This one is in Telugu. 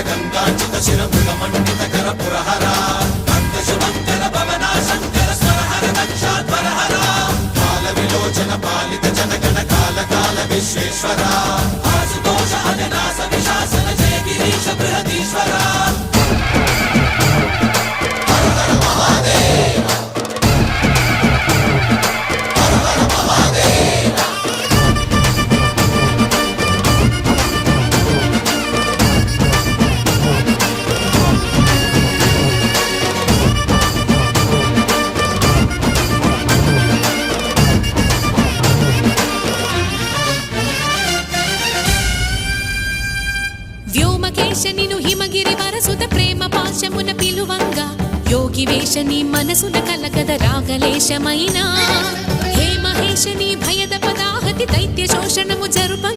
గంగాచిత శిరముల మండిత కర పురహర భక్త శుభంకర భవనా శంకర స్వరహర దక్షాధ్వరహర కాల విలోచన పాలిత జనగణ కాల కాల విశ్వేశ్వర ఆశుతోష అజనాశ విశాసన జయ గిరీశ బృహదీశ్వర వ్యోమకేశనిను హిమగిరి వరసుత ప్రేమ పాశమున పిలువంగా యోగి వేషని మనసున కలకద రాగలేశమైనా హే మహేశని భయద పదాహతి దైత్య శోషణము జరుప